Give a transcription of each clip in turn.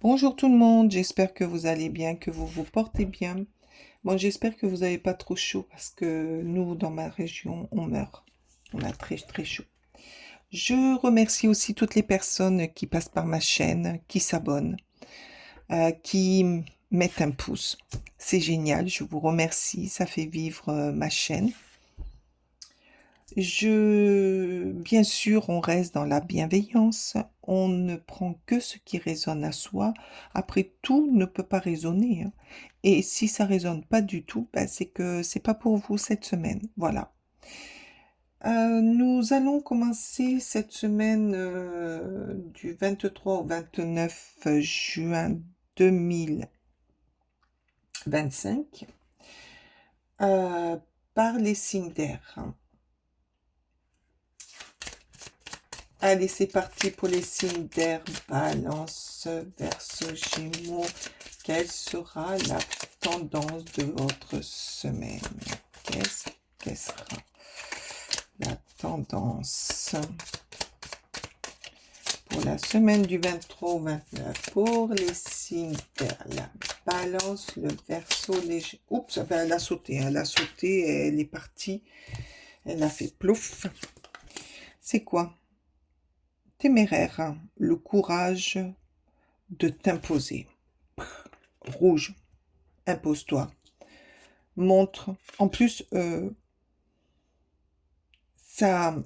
Bonjour tout le monde, j'espère que vous allez bien, que vous vous portez bien. Bon, j'espère que vous n'avez pas trop chaud parce que nous, dans ma région, on meurt. On a très très chaud. Je remercie aussi toutes les personnes qui passent par ma chaîne, qui s'abonnent, qui mettent un pouce. C'est génial, je vous remercie, ça fait vivre ma chaîne. Bien sûr, on reste dans la bienveillance, on ne prend que ce qui résonne à soi. Après, tout ne peut pas résonner, hein. Et si ça résonne pas du tout, ben, c'est que c'est pas pour vous cette semaine. Voilà. Nous allons commencer cette semaine du 23 au 29 juin 2025 euh, par les signes d'air. Allez, c'est parti pour les signes d'air, Balance, Verseau, Gémeaux. Quelle sera la tendance de votre semaine? Quelle sera la tendance pour la semaine du 23 au 29 pour les signes d'air? La Balance, le Verseau, les... Oups, ben elle a sauté, elle est partie, elle a fait plouf. C'est quoi? Téméraire, hein, le courage de t'imposer. Rouge, impose-toi. Montre. En plus, ça,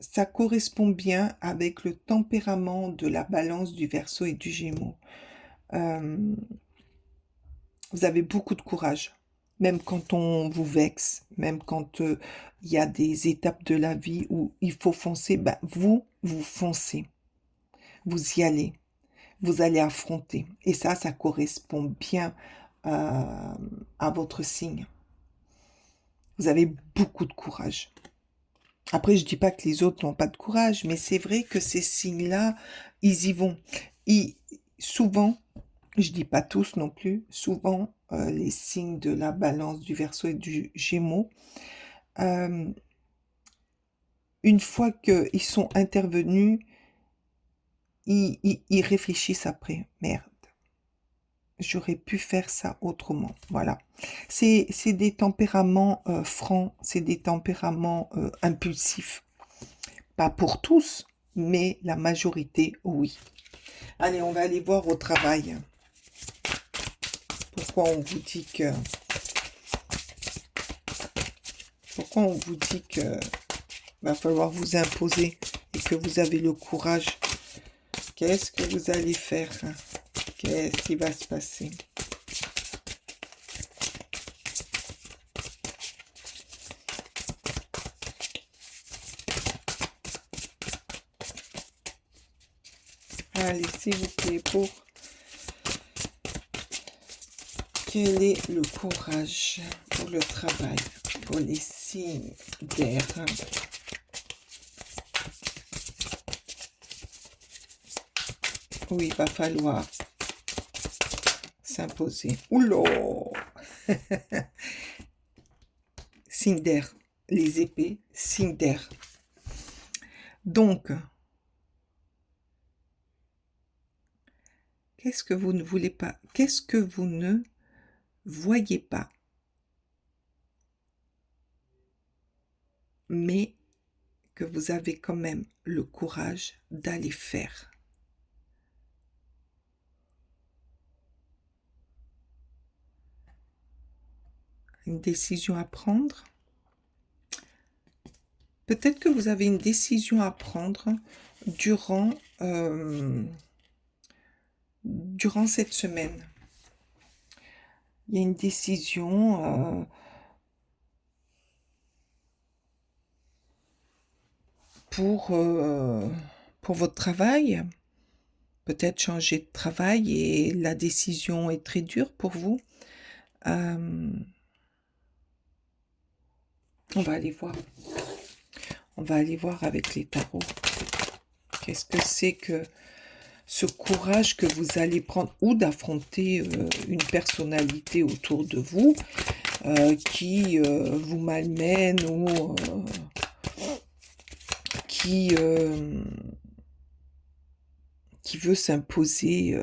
ça correspond bien avec le tempérament de la Balance, du Verseau et du Gémeaux. Vous avez beaucoup de courage. Même quand on vous vexe, même quand il y a des étapes de la vie où il faut foncer, ben vous foncez. Vous y allez. Vous allez affronter. Et ça correspond bien à votre signe. Vous avez beaucoup de courage. Après, je dis pas que les autres n'ont pas de courage, mais c'est vrai que ces signes-là, ils y vont. Souvent, je dis pas tous non plus, souvent, les signes de la Balance, du Verseau et du Gémeaux, euh, une fois qu'ils sont intervenus, ils réfléchissent après. Merde. J'aurais pu faire ça autrement. Voilà. C'est des tempéraments francs, c'est des tempéraments impulsifs. Pas pour tous, mais la majorité, oui. Allez, on va aller voir au travail. Pourquoi on vous dit que... Pourquoi on vous dit que va falloir vous imposer et que vous avez le courage? Qu'est-ce que vous allez faire? Qu'est-ce qui va se passer? Allez, s'il vous plaît, pour... Quel est le courage pour le travail, pour les signes d'air? Oui, il va falloir s'imposer. Oula! Signe d'air. Les épées, signe d'air. Donc, qu'est-ce que vous ne voulez pas? Qu'est-ce que vous ne voyez pas? Mais que vous avez quand même le courage d'aller faire. Une décision à prendre. Peut-être que vous avez une décision à prendre durant, durant cette semaine. Il y a une décision pour votre travail. Peut-être changer de travail et la décision est très dure pour vous. On va aller voir. On va aller voir avec les tarots. Qu'est-ce que c'est que ce courage que vous allez prendre ou d'affronter une personnalité autour de vous qui vous malmène ou qui veut s'imposer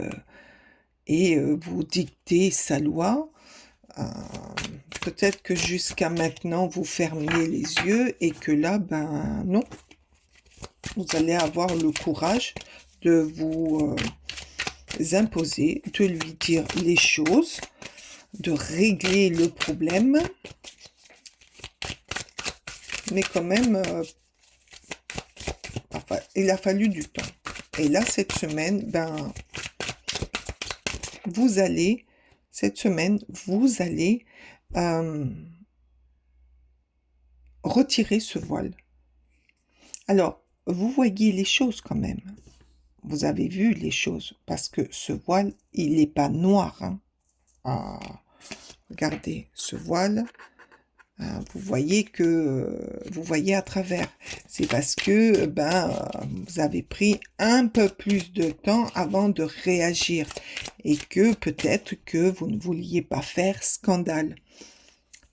et vous dicter sa loi. Euh, Peut-être que jusqu'à maintenant, vous fermiez les yeux et que là, ben non, vous allez avoir le courage de vous imposer, de lui dire les choses, de régler le problème. Mais quand même, enfin, il a fallu du temps. Et là, cette semaine, ben, cette semaine, vous allez retirer ce voile. Alors, vous voyez les choses quand même. Vous avez vu les choses, parce que ce voile, il n'est pas noir. Hein. Ah, regardez, ce voile, vous voyez à travers. C'est parce que vous avez pris un peu plus de temps avant de réagir et que peut-être que vous ne vouliez pas faire scandale.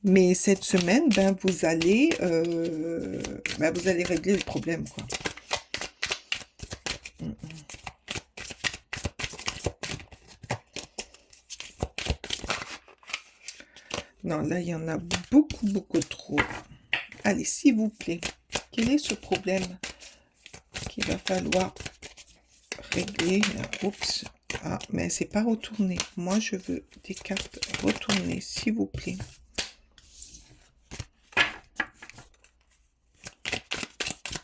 Mais cette semaine, vous allez régler le problème, quoi. Non, là, il y en a beaucoup, beaucoup trop. Allez, s'il vous plaît, quel est ce problème qu'il va falloir régler? Oups. Ah, mais c'est pas retourné. Moi, je veux des cartes retournées, s'il vous plaît.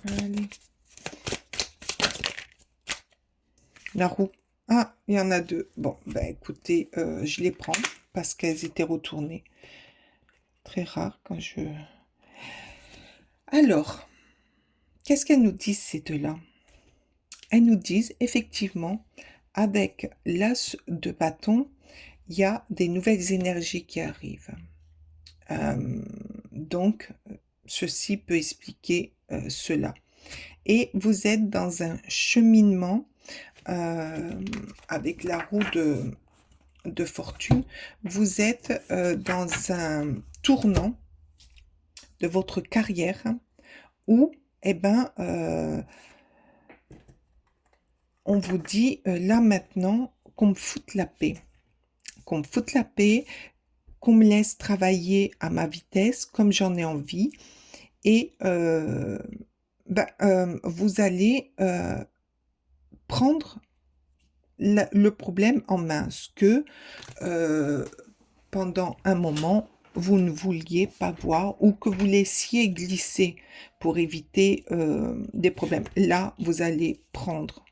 Allez. La roue. Ah, il y en a deux. Bon, écoutez, je les prends parce qu'elles étaient retournées. Très rare quand je... Alors, qu'est-ce qu'elles nous disent ces deux-là? Elles nous disent, effectivement, avec l'as de bâton, il y a des nouvelles énergies qui arrivent. Donc, ceci peut expliquer cela. Et vous êtes dans un cheminement avec la roue de fortune. Vous êtes dans un tournant de votre carrière où, on vous dit là maintenant qu'on me foute la paix. Qu'on me foute la paix, qu'on me laisse travailler à ma vitesse comme j'en ai envie. Et vous allez prendre le problème en main. Ce que pendant un moment, vous ne vouliez pas voir ou que vous laissiez glisser pour éviter des problèmes. Là, vous allez prendre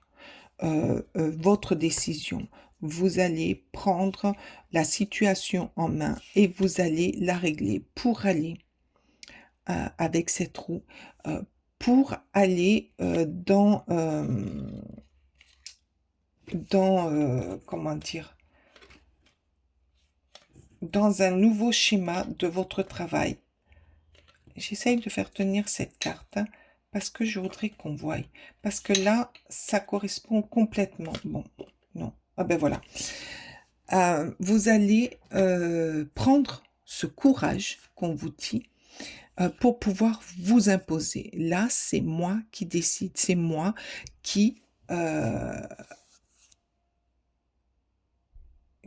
votre décision. Vous allez prendre la situation en main et vous allez la régler pour aller avec cette roue, pour aller comment dire, dans un nouveau schéma de votre travail. J'essaye de faire tenir cette carte parce que je voudrais qu'on voie. Parce que là, ça correspond complètement. Bon, non. Ah ben voilà. Vous allez prendre ce courage qu'on vous dit pour pouvoir vous imposer. Là, c'est moi qui décide. C'est moi qui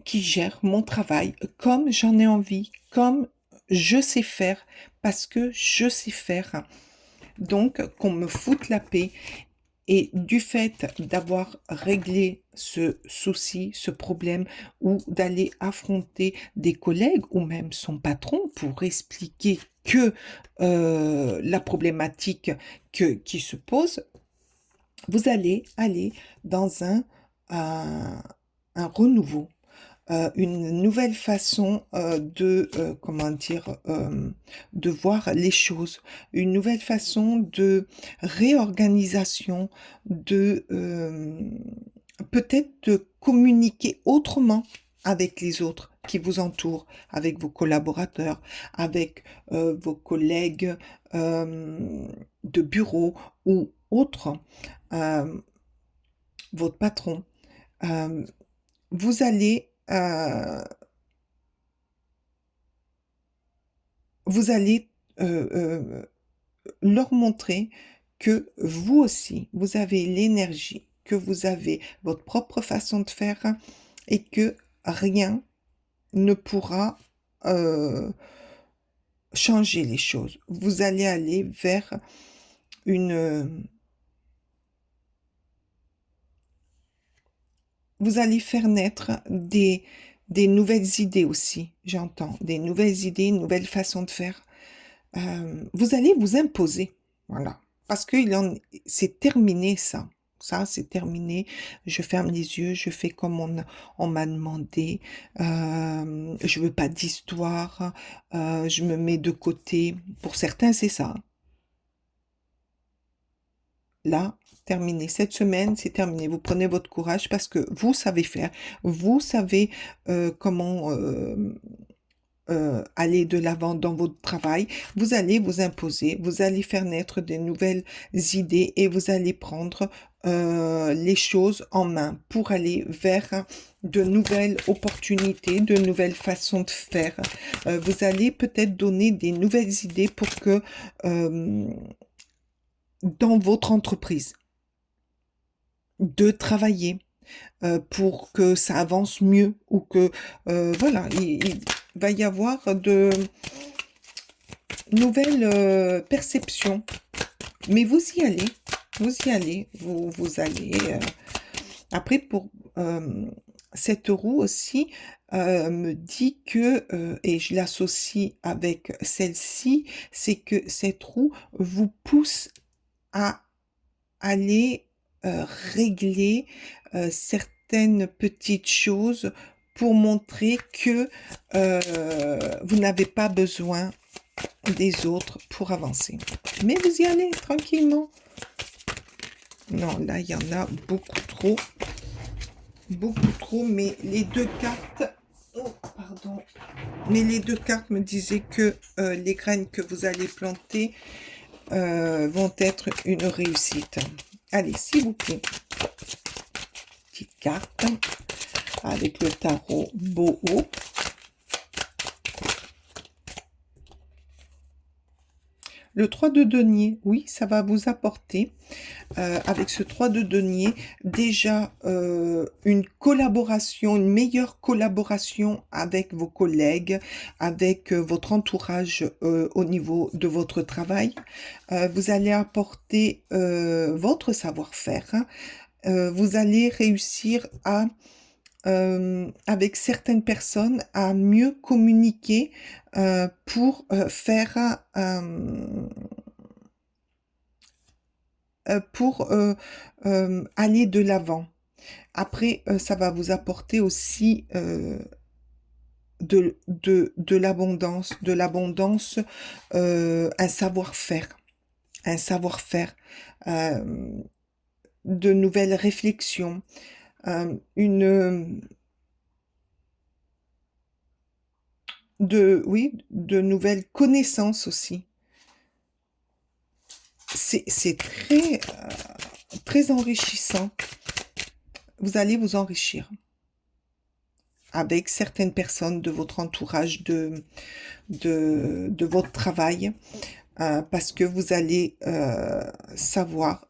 gère mon travail comme j'en ai envie, comme je sais faire, parce que je sais faire. Donc, qu'on me foute la paix. Et du fait d'avoir réglé ce souci, ce problème, ou d'aller affronter des collègues ou même son patron pour expliquer que la problématique qui se pose, vous allez aller dans un renouveau. Une nouvelle façon de voir les choses, une nouvelle façon de réorganisation, peut-être de communiquer autrement avec les autres qui vous entourent, avec vos collaborateurs, avec vos collègues de bureau ou autres, votre patron. Vous allez leur montrer que vous aussi, vous avez l'énergie, que vous avez votre propre façon de faire et que rien ne pourra changer les choses. Vous allez aller vers une... vous allez faire naître des nouvelles idées aussi, j'entends, des nouvelles idées, une nouvelle façon de faire. Vous allez vous imposer, voilà, parce que c'est terminé ça. Ça, c'est terminé. Je ferme les yeux, je fais comme on m'a demandé. Je veux pas d'histoire. Je me mets de côté. Pour certains, c'est ça. Là, terminé. Cette semaine, c'est terminé. Vous prenez votre courage parce que vous savez faire. Vous savez comment aller de l'avant dans votre travail. Vous allez vous imposer. Vous allez faire naître des nouvelles idées et vous allez prendre les choses en main pour aller vers de nouvelles opportunités, de nouvelles façons de faire. Vous allez peut-être donner des nouvelles idées pour que dans votre entreprise, de travailler pour que ça avance mieux ou que, voilà, il va y avoir de nouvelles perceptions. Mais vous y allez, vous allez. Après, pour cette roue aussi, me dit que, et je l'associe avec celle-ci, c'est que cette roue vous pousse à aller régler certaines petites choses pour montrer que vous n'avez pas besoin des autres pour avancer. Mais vous y allez tranquillement. Non, là, il y en a beaucoup trop. Beaucoup trop, mais les deux cartes... Oh, pardon. Mais les deux cartes me disaient que les graines que vous allez planter vont être une réussite. Allez, s'il vous plaît. Petite carte avec le tarot Boho. Le 3 de denier, oui, ça va vous apporter, avec ce 3 de denier, déjà une collaboration, une meilleure collaboration avec vos collègues, avec votre entourage au niveau de votre travail. Vous allez apporter votre savoir-faire. Vous allez réussir à avec certaines personnes à mieux communiquer pour faire pour aller de l'avant. Après, ça va vous apporter aussi de l'abondance, un savoir-faire, de nouvelles réflexions, de nouvelles connaissances aussi. C'est très, très enrichissant. Vous allez vous enrichir avec certaines personnes de votre entourage, de votre travail, parce que vous allez savoir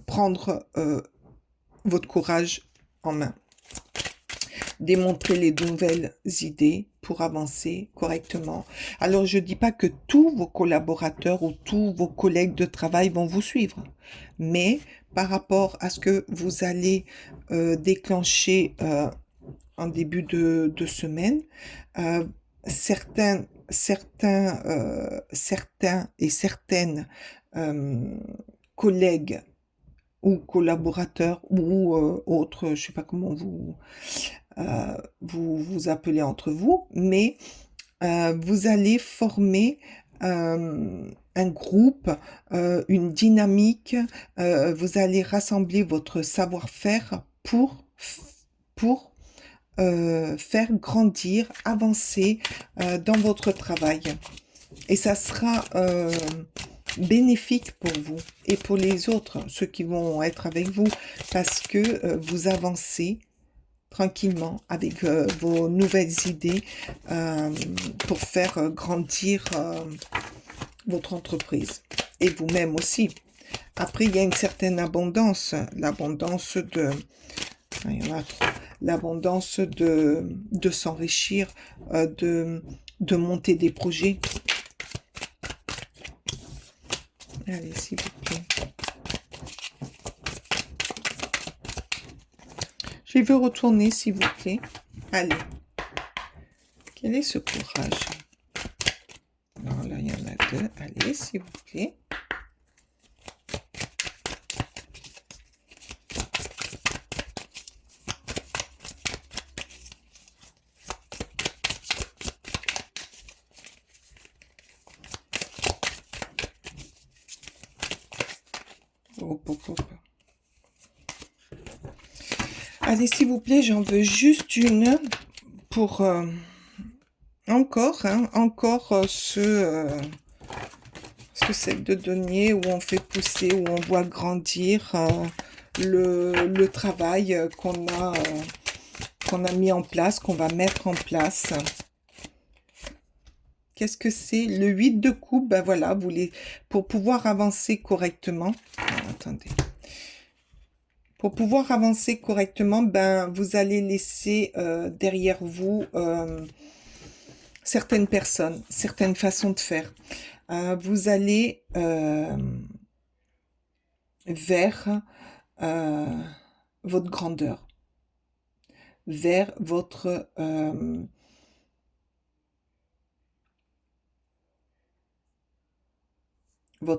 prendre votre courage en main. Démontrer les nouvelles idées pour avancer correctement. Alors, je ne dis pas que tous vos collaborateurs ou tous vos collègues de travail vont vous suivre, mais par rapport à ce que vous allez déclencher en début de semaine, certains et certaines collègues ou collaborateurs ou autres, je ne sais pas comment vous appelez entre vous, mais vous allez former un groupe, une dynamique, vous allez rassembler votre savoir-faire pour faire grandir, avancer dans votre travail. Et ça sera bénéfique pour vous et pour les autres, ceux qui vont être avec vous, parce que vous avancez tranquillement avec vos nouvelles idées pour faire grandir votre entreprise et vous-même aussi. Après, il y a une certaine abondance, l'abondance de... Il y en a trop. L'abondance de s'enrichir, de monter des projets. Allez, s'il vous plaît. Je les veux retourner, s'il vous plaît. Allez. Quel est ce courage? Alors là, il y en a deux. Allez, s'il vous plaît. Hop, hop, hop. Allez, s'il vous plaît, j'en veux juste une pour... encore, hein, encore ce set de denier où on fait pousser, où on voit grandir le travail qu'on a mis en place, qu'on va mettre en place. Qu'est-ce que c'est? Le 8 de coupe, ben voilà, pour pouvoir avancer correctement. Alors, attendez. Pour pouvoir avancer correctement, ben vous allez laisser derrière vous certaines personnes, certaines façons de faire. Vous allez vers votre grandeur, vers votre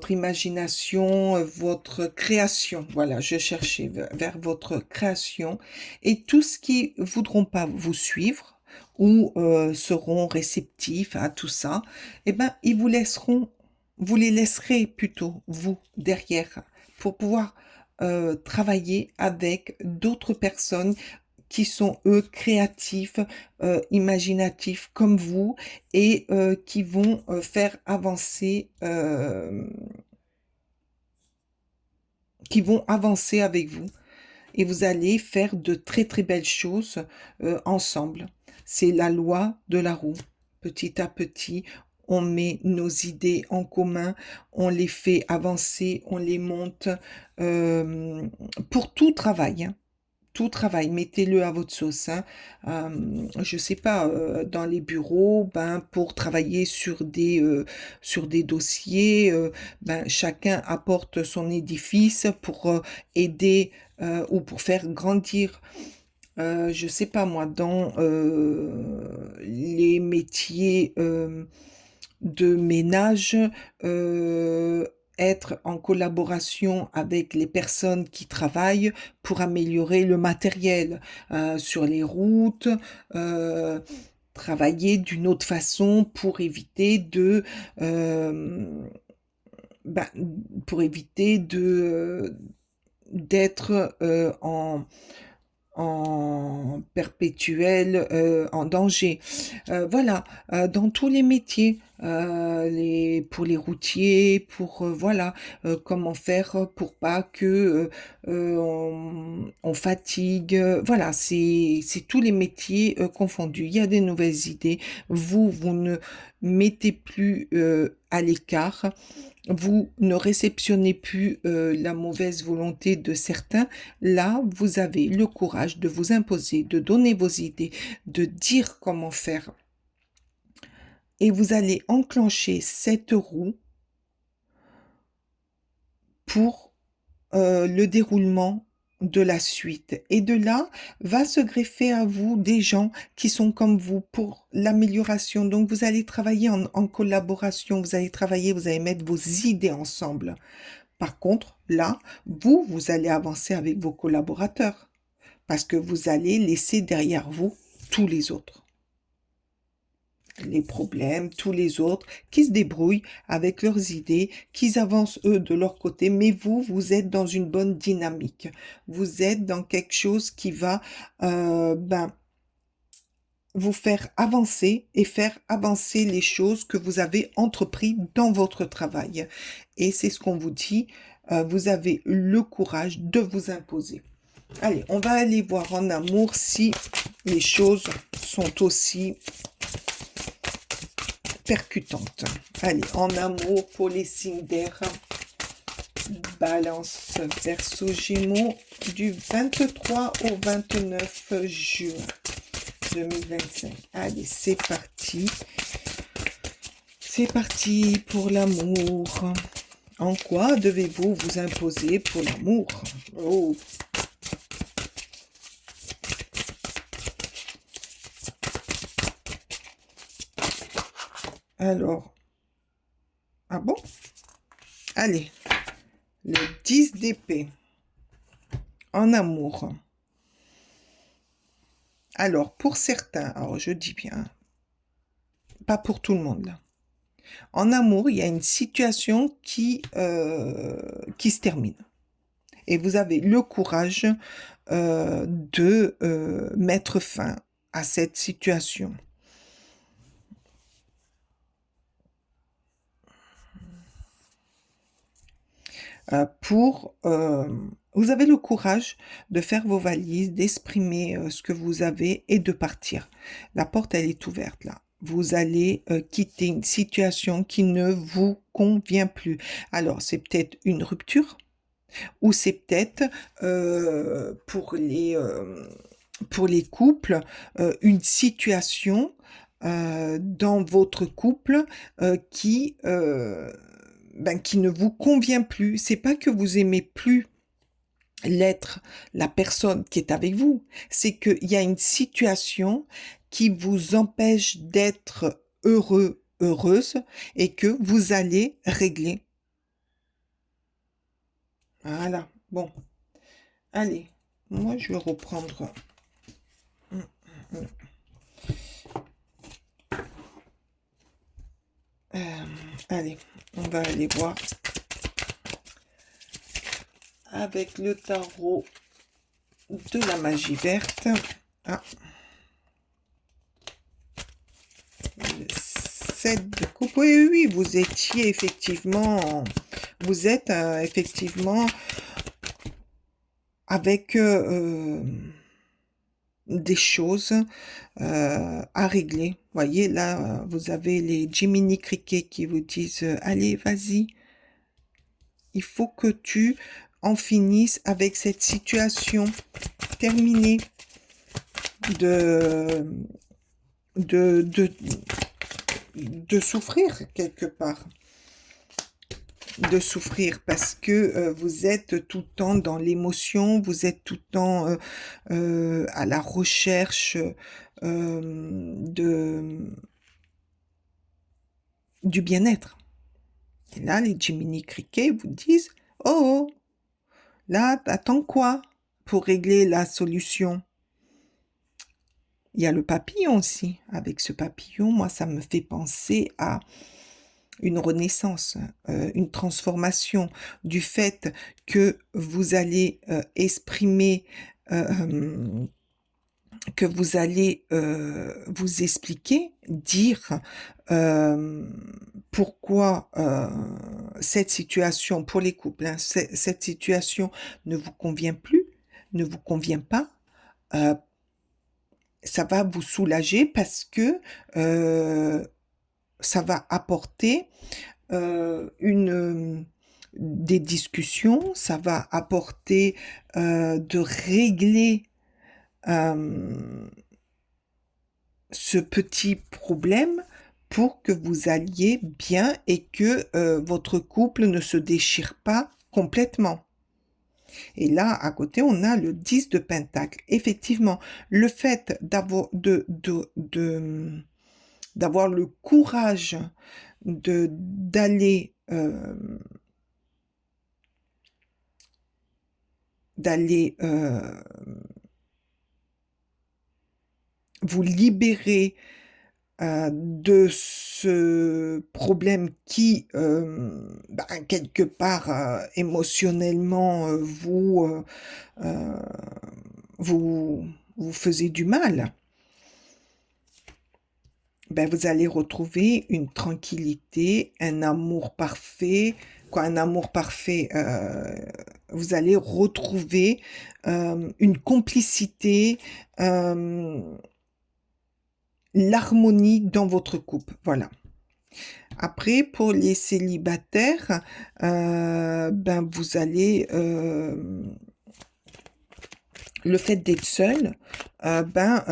imagination, votre création. Voilà, je cherchais vers votre création. Et tous ce qui voudront pas vous suivre ou seront réceptifs à tout ça, eh ben, vous les laisserez plutôt, vous, derrière, pour pouvoir travailler avec d'autres personnes qui sont, eux, créatifs, imaginatifs comme vous, et qui vont faire avancer, qui vont avancer avec vous. Et vous allez faire de très très belles choses ensemble. C'est la loi de la roue. Petit à petit, on met nos idées en commun, on les fait avancer, on les monte pour tout travail, hein. Tout travail, mettez-le à votre sauce, hein. Je sais pas, dans les bureaux, ben, pour travailler sur des dossiers, ben, chacun apporte son édifice pour aider ou pour faire grandir. Je sais pas moi, dans les métiers de ménage, être en collaboration avec les personnes qui travaillent pour améliorer le matériel sur les routes, euh, travailler d'une autre façon pour éviter ben, d'être en perpétuel en danger. Voilà, dans tous les métiers, pour les routiers, pour voilà, comment faire pour pas que on fatigue. Voilà, c'est tous les métiers confondus. Il y a des nouvelles idées. Vous ne mettez plus à l'écart. Vous ne réceptionnez plus la mauvaise volonté de certains. Là, vous avez le courage de vous imposer, de donner vos idées, de dire comment faire. Et vous allez enclencher cette roue pour le déroulement de la suite. Et de là, va se greffer à vous des gens qui sont comme vous pour l'amélioration. Donc, vous allez travailler en collaboration, vous allez travailler, vous allez mettre vos idées ensemble. Par contre, là, vous allez avancer avec vos collaborateurs parce que vous allez laisser derrière vous tous les autres. Les problèmes, tous les autres qui se débrouillent avec leurs idées, qui avancent eux de leur côté, mais vous êtes dans une bonne dynamique. Vous êtes dans quelque chose qui va vous faire avancer et faire avancer les choses que vous avez entrepris dans votre travail. Et c'est ce qu'on vous dit, vous avez le courage de vous imposer. Allez, on va aller voir en amour si les choses sont aussi percutantes. Allez, en amour pour les signes d'air Balance, Verseau, Gémeaux, du 23 au 29 juin 2025. Allez, c'est parti. C'est parti pour l'amour. En quoi devez-vous vous imposer pour l'amour? Oh. Alors, ah bon? Allez, le 10 d'épée. En amour. Alors, pour certains, alors je dis bien, pas pour tout le monde là. En amour, il y a une situation qui se termine. Et vous avez le courage de mettre fin à cette situation. Vous avez le courage de faire vos valises, d'exprimer ce que vous avez et de partir. La porte, elle est ouverte là. Vous allez quitter une situation qui ne vous convient plus. Alors, c'est peut-être une rupture ou c'est peut-être pour les couples une situation dans votre couple qui ne vous convient plus. C'est pas que vous aimez plus la personne qui est avec vous, c'est qu'il y a une situation qui vous empêche d'être heureux, heureuse, et que vous allez régler. Voilà, bon. Allez, moi je vais reprendre. Allez, on va aller voir avec le tarot de la magie verte. Ah. Le 7 de coupe. Oui, oui, vous étiez effectivement... Vous êtes effectivement avec des choses à régler. Voyez, là, vous avez les Jiminy Cricket qui vous disent allez, vas-y, il faut que tu en finisses avec cette situation. Terminée de souffrir quelque part. De souffrir parce que vous êtes tout le temps dans l'émotion, vous êtes tout le temps à la recherche du bien-être. Et là, les Jiminy Cricket vous disent « Oh, là, t'attends quoi pour régler la solution ?» Il y a le papillon aussi. Avec ce papillon, moi, ça me fait penser à une renaissance, une transformation du fait que vous allez exprimer, que vous allez vous expliquer, dire pourquoi cette situation, pour les couples, hein, cette situation ne vous convient plus, ne vous convient pas. Ça va vous soulager parce que ça va apporter des discussions, ça va apporter de régler ce petit problème pour que vous alliez bien et que votre couple ne se déchire pas complètement. Et là, à côté, on a le 10 de Pentacle. Effectivement, le fait d'avoir d'avoir le courage d'aller vous libérer de ce problème qui, quelque part, émotionnellement, vous faisait du mal. Vous allez retrouver une tranquillité, un amour parfait. Quoi, un amour parfait, vous allez retrouver une complicité, l'harmonie dans votre couple. Voilà. Après, pour les célibataires, ben, vous allez, le fait d'être seul, ben,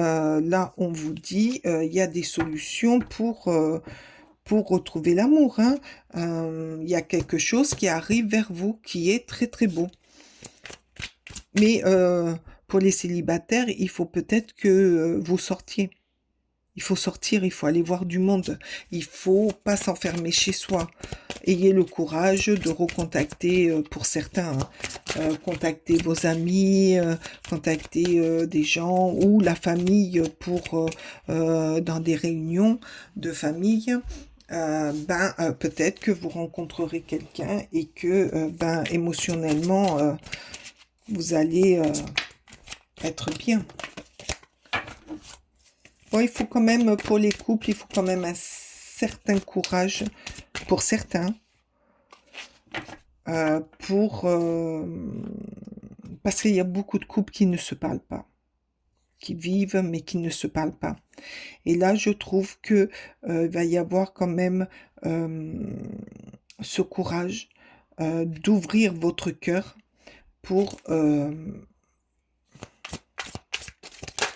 là, on vous dit, il y a des solutions pour retrouver l'amour, hein. Il y a quelque chose qui arrive vers vous qui est très très beau. Mais pour les célibataires, il faut peut-être que vous sortiez. Il faut sortir, il faut aller voir du monde. Il faut pas s'enfermer chez soi. Ayez le courage de recontacter, pour certains, hein, contacter vos amis, contacter des gens ou la famille pour dans des réunions de famille. Ben, peut-être que vous rencontrerez quelqu'un et que ben, émotionnellement, vous allez être bien. Bon, il faut quand même, pour les couples, il faut quand même un certain courage, pour certains, pour, parce qu'il y a beaucoup de couples qui ne se parlent pas, qui vivent mais qui ne se parlent pas. Et là, je trouve que il va y avoir quand même ce courage d'ouvrir votre cœur pour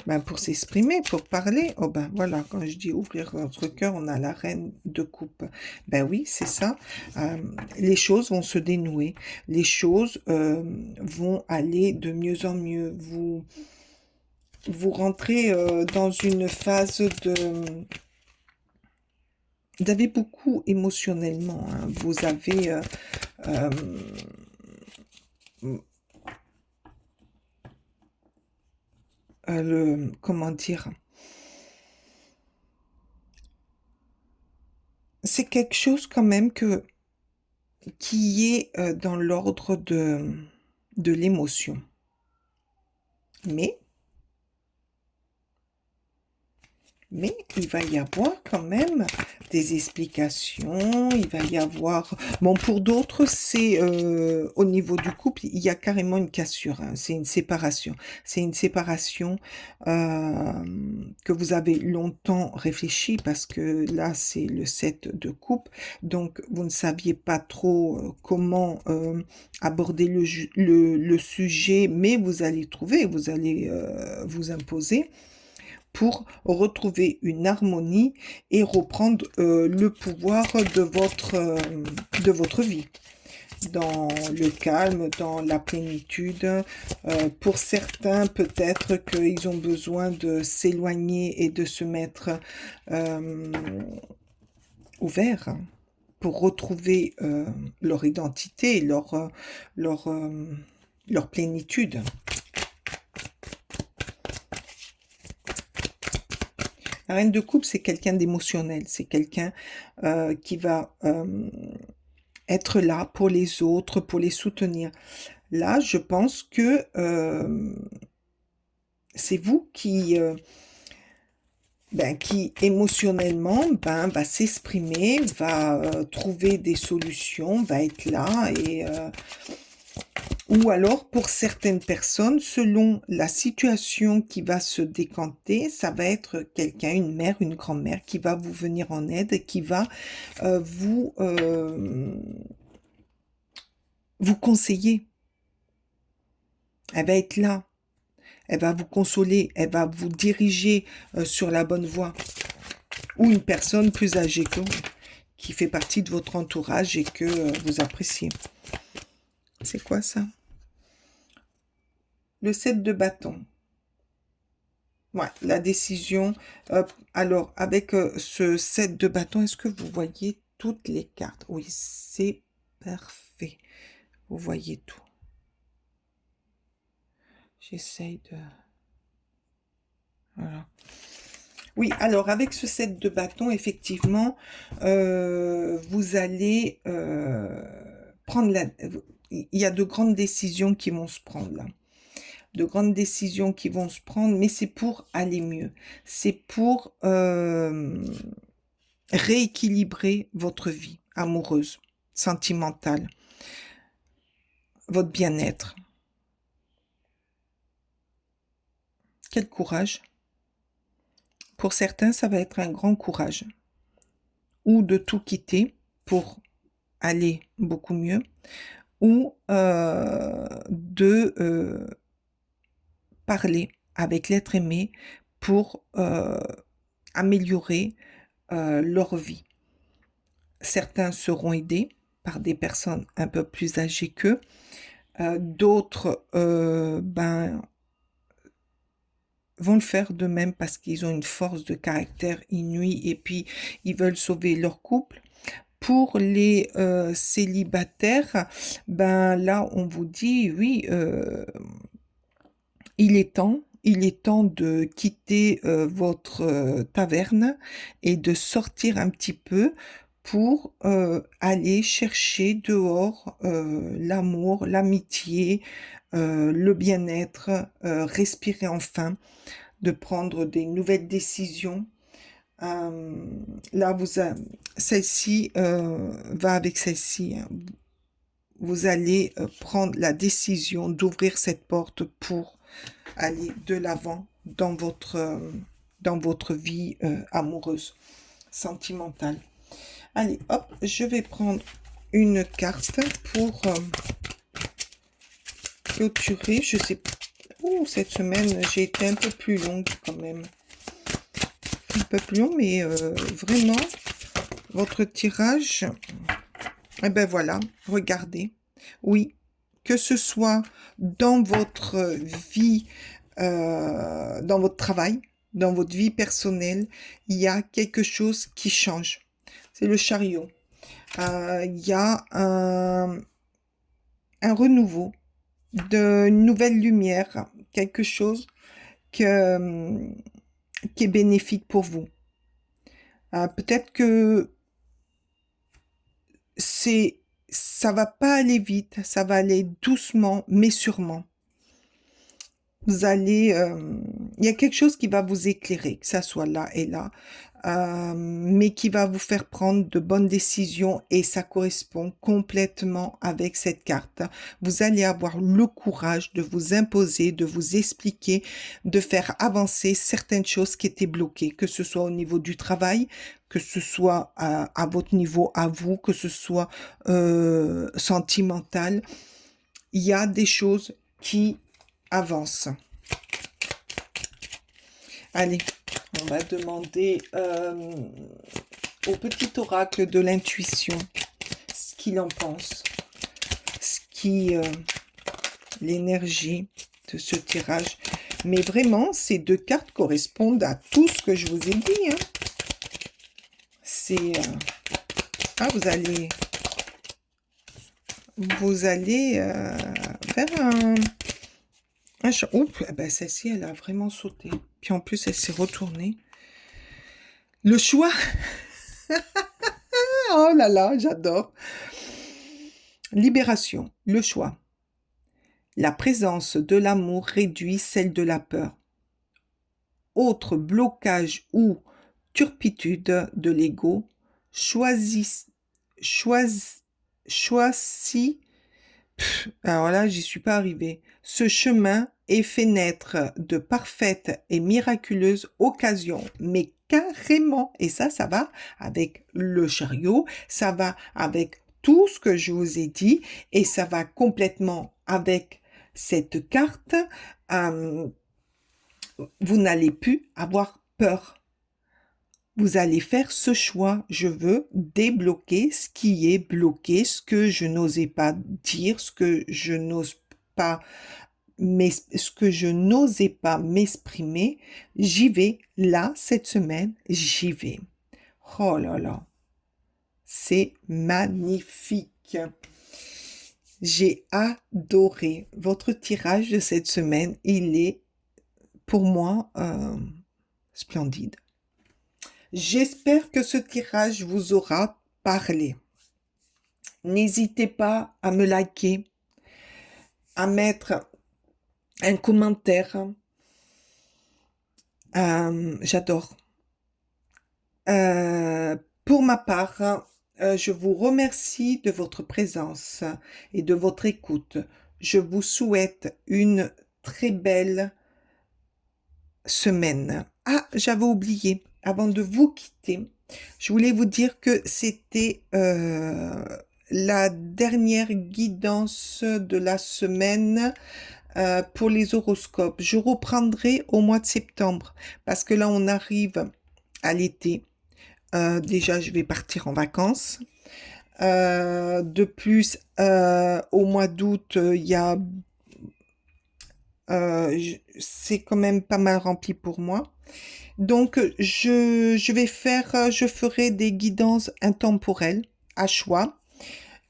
ben, pour s'exprimer, pour parler. Oh ben voilà, quand je dis ouvrir votre cœur, on a la reine de coupe. Ben oui, c'est ça. Les choses vont se dénouer. Les choses vont aller de mieux en mieux. Vous rentrez dans une phase de... Vous avez beaucoup émotionnellement, hein. Vous avez... euh, comment dire, c'est quelque chose quand même qui est dans l'ordre de l'émotion. Mais il va y avoir quand même des explications, il va y avoir... Bon, pour d'autres, c'est au niveau du couple, il y a carrément une cassure, hein, c'est une séparation. C'est une séparation que vous avez longtemps réfléchi parce que là, c'est le 7 de coupe, donc vous ne saviez pas trop comment aborder le sujet, mais vous allez trouver, vous allez vous imposer pour retrouver une harmonie et reprendre le pouvoir de votre vie, dans le calme, dans la plénitude. Pour certains, peut-être qu'ils ont besoin de s'éloigner et de se mettre ouverts pour retrouver leur identité, leur, leur plénitude. La reine de coupe, c'est quelqu'un d'émotionnel, c'est quelqu'un qui va être là pour les autres, pour les soutenir. Là, je pense que c'est vous qui émotionnellement va s'exprimer, va trouver des solutions, va être là et ou alors, pour certaines personnes, selon la situation qui va se décanter, ça va être quelqu'un, une mère, une grand-mère, qui va vous venir en aide, qui va vous conseiller. Elle va être là, elle va vous consoler, elle va vous diriger sur la bonne voie. Ou une personne plus âgée que vous, qui fait partie de votre entourage et que vous appréciez. C'est quoi ça? Le 7 de bâton. Ouais, la décision. Alors, avec ce 7 de bâton, est-ce que vous voyez toutes les cartes? Oui, c'est parfait. Vous voyez tout. J'essaye de... Voilà. Oui, alors avec ce 7 de bâton, effectivement, vous allez prendre la... Il y a de grandes décisions qui vont se prendre là. De grandes décisions qui vont se prendre, mais c'est pour aller mieux. C'est pour rééquilibrer votre vie amoureuse, sentimentale, votre bien-être. Quel courage! Pour certains, ça va être un grand courage. ou de tout quitter pour aller beaucoup mieux, ou de parler avec l'être aimé pour améliorer leur vie. Certains seront aidés par des personnes un peu plus âgées qu'eux, d'autres vont le faire de même parce qu'ils ont une force de caractère inouïe et puis ils veulent sauver leur couple. Pour les célibataires, là on vous dit oui, il est temps de quitter votre taverne et de sortir un petit peu pour aller chercher dehors l'amour, l'amitié, le bien-être, respirer enfin, de prendre des nouvelles décisions. Là, celle-ci va avec celle-ci, hein. Vous allez prendre la décision d'ouvrir cette porte pour aller de l'avant dans votre vie amoureuse, sentimentale. Allez, hop, je vais prendre une carte pour clôturer. Je sais pas. Oh, cette semaine, j'ai été un peu plus longue quand même. Un peu plus long, mais vraiment, votre tirage, eh ben voilà, regardez. Oui, que ce soit dans votre vie, dans votre travail, dans votre vie personnelle, il y a quelque chose qui change. C'est le chariot. Il y a un renouveau, une nouvelle lumière, quelque chose qui est bénéfique pour vous. Peut-être que ça va pas aller vite, ça va aller doucement, mais sûrement. Vous allez, il y a quelque chose qui va vous éclairer, que ça soit là et là, mais qui va vous faire prendre de bonnes décisions et ça correspond complètement avec cette carte. Vous allez avoir le courage de vous imposer, de vous expliquer, de faire avancer certaines choses qui étaient bloquées, que ce soit au niveau du travail, que ce soit à votre niveau, à vous, que ce soit sentimental. Il y a des choses qui avancent. Allez, on va demander au petit oracle de l'intuition ce qu'il en pense, l'énergie de ce tirage. Mais vraiment, ces deux cartes correspondent à tout ce que je vous ai dit, hein. C'est vous allez faire un oups, celle-ci, elle a vraiment sauté. Puis en plus, elle s'est retournée. Le choix. Oh là là, j'adore. Libération, le choix. La présence de l'amour réduit celle de la peur. Autre blocage ou turpitude de l'ego, choisis. Alors là, j'y suis pas arrivée. Ce chemin est fait naître de parfaites et miraculeuses occasions, mais carrément. Et ça va avec le chariot, ça va avec tout ce que je vous ai dit, et ça va complètement avec cette carte. Vous n'allez plus avoir peur. Vous allez faire ce choix. Je veux débloquer ce qui est bloqué, ce que je n'osais pas dire, ce que je n'osais pas m'exprimer. J'y vais. Là, cette semaine, j'y vais. Oh là là. C'est magnifique. J'ai adoré votre tirage de cette semaine. Il est, pour moi, splendide. J'espère que ce tirage vous aura parlé. N'hésitez pas à me liker, à mettre un commentaire. J'adore. Pour ma part, je vous remercie de votre présence et de votre écoute. Je vous souhaite une très belle semaine. Ah, j'avais oublié. avant de vous quitter, je voulais vous dire que c'était la dernière guidance de la semaine pour les horoscopes. Je reprendrai au mois de septembre parce que là, on arrive à l'été. Déjà, je vais partir en vacances. De plus, au mois d'août, c'est quand même pas mal rempli pour moi. Donc, je ferai des guidances intemporelles à choix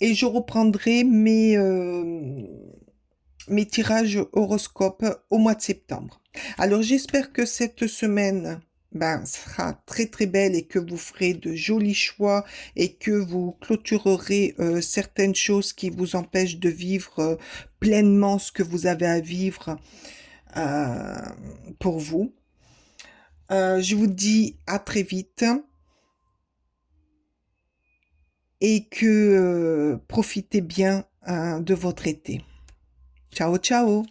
et je reprendrai mes tirages horoscopes au mois de septembre. Alors, j'espère que cette semaine, ben, sera très très belle et que vous ferez de jolis choix et que vous clôturerez certaines choses qui vous empêchent de vivre pleinement ce que vous avez à vivre euh, pour vous. Je vous dis à très vite et que profitez bien de votre été. Ciao, ciao!